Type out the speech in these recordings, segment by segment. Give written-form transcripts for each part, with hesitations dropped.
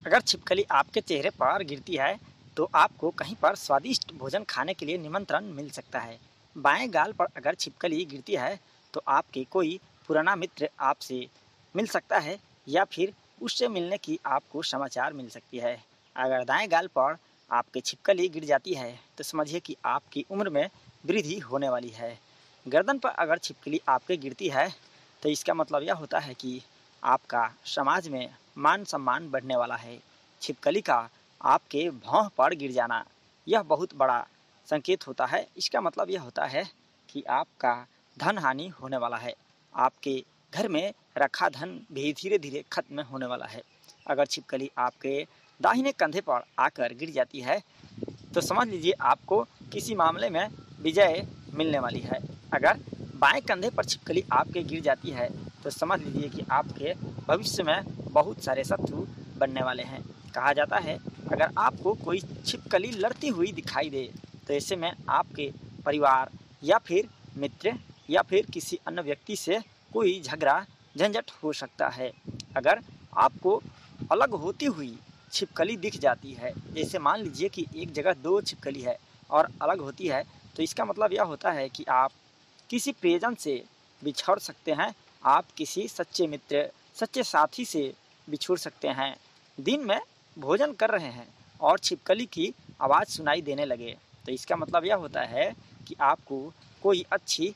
अगर छिपकली आपके चेहरे पर गिरती है तो आपको कहीं पर स्वादिष्ट भोजन खाने के लिए निमंत्रण मिल सकता है। बाएं गाल पर अगर छिपकली गिरती है तो आपके कोई पुराना मित्र आपसे मिल सकता है या फिर उससे मिलने की आपको समाचार मिल सकती है। अगर दाएं गाल पर आपके छिपकली गिर जाती है तो समझिए कि आपकी उम्र में वृद्धि होने वाली है। गर्दन पर अगर छिपकली आपके गिरती है तो इसका मतलब यह होता है कि आपका समाज में मान सम्मान बढ़ने वाला है। छिपकली का आपके भौं पर गिर जाना यह बहुत बड़ा संकेत होता है। इसका मतलब यह होता है कि आपका धन हानि होने वाला है। आपके घर में रखा धन भी धीरे धीरे खत्म होने वाला है। अगर छिपकली आपके दाहिने कंधे पर आकर गिर जाती है तो समझ लीजिए आपको किसी मामले में विजय मिलने वाली है। अगर बाएं कंधे पर छिपकली आपके गिर जाती है तो समझ लीजिए कि आपके भविष्य में बहुत सारे शत्रु बनने वाले हैं। कहा जाता है अगर आपको कोई छिपकली लड़ती हुई दिखाई दे तो ऐसे में आपके परिवार या फिर मित्र या फिर किसी अन्य व्यक्ति से कोई झगड़ा झंझट हो सकता है। अगर आपको अलग होती हुई छिपकली दिख जाती है, जैसे मान लीजिए कि एक जगह दो छिपकली है और अलग होती है, तो इसका मतलब यह होता है कि आप किसी प्रियजन से बिछड़ सकते हैं। आप किसी सच्चे मित्र सच्चे साथी से बिछुड़ सकते हैं। दिन में भोजन कर रहे हैं और छिपकली की आवाज़ सुनाई देने लगे तो इसका मतलब यह होता है कि आपको कोई अच्छी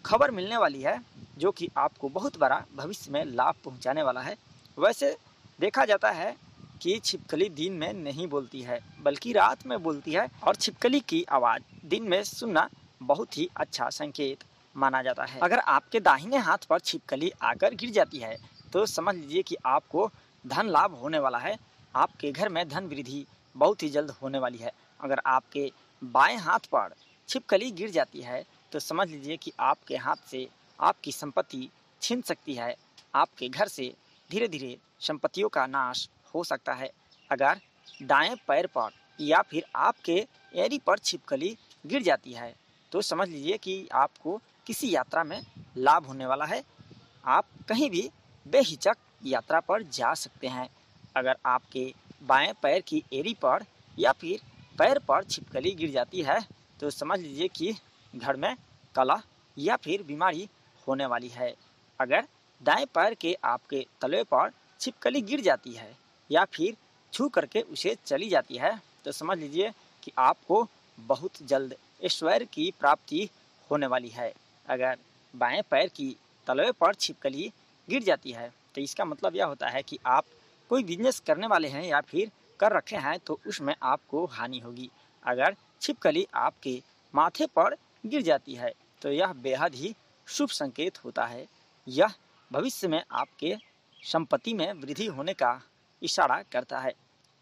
खबर मिलने वाली है जो कि आपको बहुत बड़ा भविष्य में लाभ पहुंचाने वाला है। वैसे देखा जाता है कि छिपकली दिन में नहीं बोलती है बल्कि रात में बोलती है और छिपकली की आवाज़ दिन में सुनना बहुत ही अच्छा संकेत माना जाता है। अगर आपके दाहिने हाथ पर छिपकली आकर गिर जाती है तो समझ लीजिए कि आपको धन लाभ होने वाला है। आपके घर में धन वृद्धि बहुत ही जल्द होने वाली है। अगर आपके बाएं हाथ पर छिपकली गिर जाती है तो समझ लीजिए कि आपके हाथ से आपकी संपत्ति छिन सकती है। आपके घर से धीरे धीरे संपत्तियों का नाश हो सकता है। अगर दाएं पैर पर या फिर आपके एड़ी पर छिपकली गिर जाती है तो समझ लीजिए कि आपको किसी यात्रा में लाभ होने वाला है। आप कहीं भी बेहिचक यात्रा पर जा सकते हैं। अगर आपके बाएं पैर की एड़ी पर या फिर पैर पर छिपकली गिर जाती है तो समझ लीजिए कि घर में कलह या फिर बीमारी होने वाली है। अगर दाएं पैर के आपके तलवे पर छिपकली गिर जाती है या फिर छू करके उसे चली जाती है तो समझ लीजिए कि आपको बहुत जल्द ऐश्वर्य की प्राप्ति होने वाली है। अगर बाएं पैर की तलवे पर छिपकली गिर जाती है तो इसका मतलब यह होता है कि आप कोई बिजनेस करने वाले हैं या फिर कर रखे हैं तो उसमें आपको हानि होगी। अगर छिपकली आपके माथे पर गिर जाती है तो यह बेहद ही शुभ संकेत होता है। यह भविष्य में आपके संपत्ति में वृद्धि होने का इशारा करता है।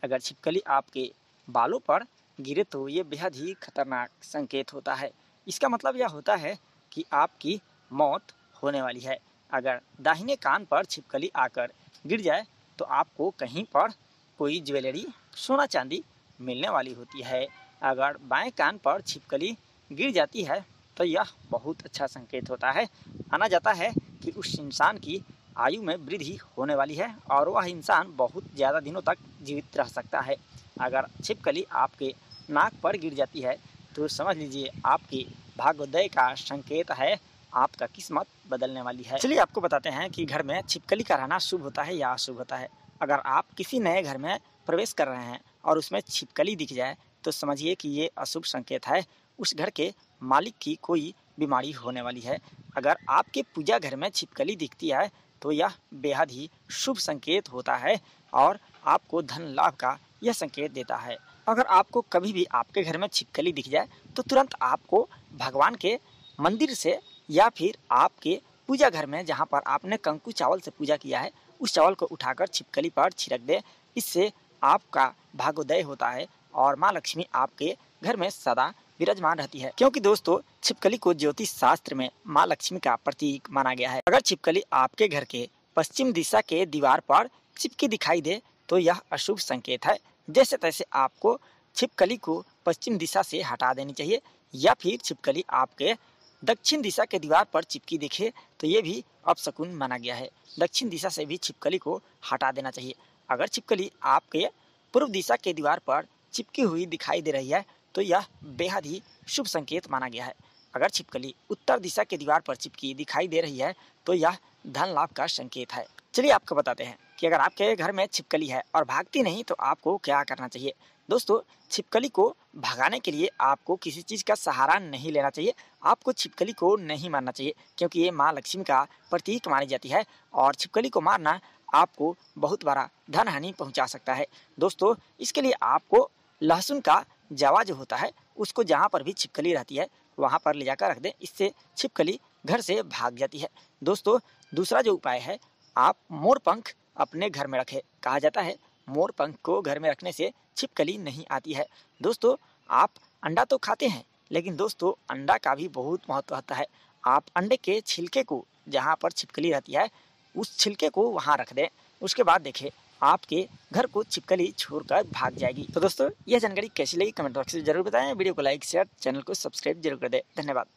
अगर छिपकली आपके बालों पर गिरे तो ये बेहद ही खतरनाक संकेत होता है। इसका मतलब यह होता है कि आपकी मौत होने वाली है। अगर दाहिने कान पर छिपकली आकर गिर जाए तो आपको कहीं पर कोई ज्वेलरी सोना चांदी मिलने वाली होती है। अगर बाएं कान पर छिपकली गिर जाती है तो यह बहुत अच्छा संकेत होता है। माना जाता है कि उस इंसान की आयु में वृद्धि होने वाली है और वह इंसान बहुत ज़्यादा दिनों तक जीवित रह सकता है। अगर छिपकली आपके नाक पर गिर जाती है तो समझ लीजिए आपकी भाग्योदय का संकेत है। आपका किस्मत बदलने वाली है। चलिए आपको बताते हैं कि घर में छिपकली का रहना शुभ होता है या अशुभ होता है। अगर आप किसी नए घर में प्रवेश कर रहे हैं और उसमें छिपकली दिख जाए तो समझिए कि ये अशुभ संकेत है। उस घर के मालिक की कोई बीमारी होने वाली है। अगर आपके पूजा घर में छिपकली दिखती है तो यह बेहद ही शुभ संकेत होता है और आपको धन लाभ का यह संकेत देता है। अगर आपको कभी भी आपके घर में छिपकली दिख जाए तो तुरंत आपको भगवान के मंदिर से या फिर आपके पूजा घर में जहाँ पर आपने कंकु चावल से पूजा किया है उस चावल को उठाकर छिपकली पर छिड़क दे। इससे आपका भाग्योदय होता है और माँ लक्ष्मी आपके घर में सदा विराजमान रहती है। क्योंकि दोस्तों छिपकली को ज्योतिष शास्त्र में माँ लक्ष्मी का प्रतीक माना गया है। अगर छिपकली आपके घर के पश्चिम दिशा के दीवार पर चिपकी दिखाई दे तो यह अशुभ संकेत है। जैसे तैसे आपको छिपकली को पश्चिम दिशा से हटा देनी चाहिए या फिर छिपकली आपके दक्षिण दिशा के दीवार पर चिपकी दिखे तो ये भी अपशकुन माना गया है। दक्षिण दिशा से भी छिपकली को हटा देना चाहिए। अगर छिपकली आपके पूर्व दिशा के दीवार पर चिपकी हुई दिखाई दे रही है तो यह बेहद ही शुभ संकेत माना गया है। अगर छिपकली उत्तर दिशा के दीवार पर चिपकी दिखाई दे रही है तो यह धन लाभ का संकेत है। चलिए आपको बताते हैं कि अगर आपके घर में छिपकली है और भागती नहीं तो आपको क्या करना चाहिए। दोस्तों, छिपकली को भगाने के लिए आपको किसी चीज़ का सहारा नहीं लेना चाहिए। आपको छिपकली को नहीं मारना चाहिए क्योंकि ये माँ लक्ष्मी का प्रतीक मानी जाती है और छिपकली को मारना आपको बहुत बड़ा धन हानि पहुंचा सकता है। दोस्तों, इसके लिए आपको लहसुन का जवा जो होता है उसको जहाँ पर भी छिपकली रहती है वहाँ पर ले जाकर रख दें। इससे छिपकली घर से भाग जाती है। दोस्तों, दूसरा जो उपाय है, आप मोर पंख अपने घर में रखें। कहा जाता है मोर पंख को घर में रखने से छिपकली नहीं आती है। दोस्तों, आप अंडा तो खाते हैं लेकिन दोस्तों अंडा का भी बहुत महत्व होता है। आप अंडे के छिलके को जहाँ पर छिपकली रहती है उस छिलके को वहाँ रख दें। उसके बाद देखें आपके घर को छिपकली छोड़कर भाग जाएगी। तो दोस्तों, यह जानकारी कैसी लगी कमेंट बॉक्स में जरूर बताएं। वीडियो को लाइक शेयर चैनल को सब्सक्राइब जरूर कर दें। धन्यवाद।